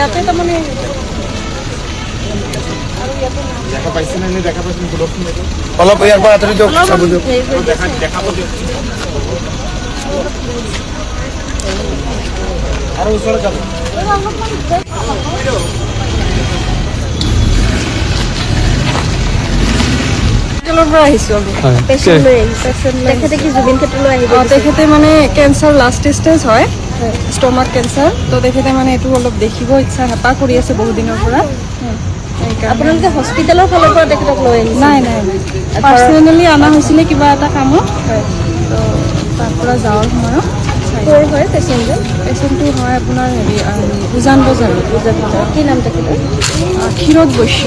ইয়াতে তাৰমানে অলপ ইয়াৰ পৰা আঁতৰি দিয়ক চাব দিয়ক আৰু ওচৰত যাব পৰা আহিছোঁ আমি পেচেণ্ট লৈ আহিছোঁ তেখেতে কি জুবিন ক্ষেত্ৰলৈ আহিব তেখেতে মানে কেঞ্চাৰ লাষ্ট ষ্টেজ হয় ষ্টমাক কেঞ্চাৰ তো তেখেতে মানে এইটো অলপ দেখিব ইচ্ছা হেঁপাহ কৰি আছে বহুত দিনৰ পৰা আপোনালোকে হস্পিটেলৰ ফালৰ পৰা তেখেতক লৈ আহিছে নাই নাই পাৰ্চনেলি অনা হৈছিলে কিবা এটা কামত তো তাৰ পৰা যাওয়াৰ সময়ত ক'ৰ হয় পেচেণ্টটো হয় আপোনাৰ হেৰি উজান বজাৰ কি নাম তেখেতৰ ক্ষীৰোদ বৈশ্য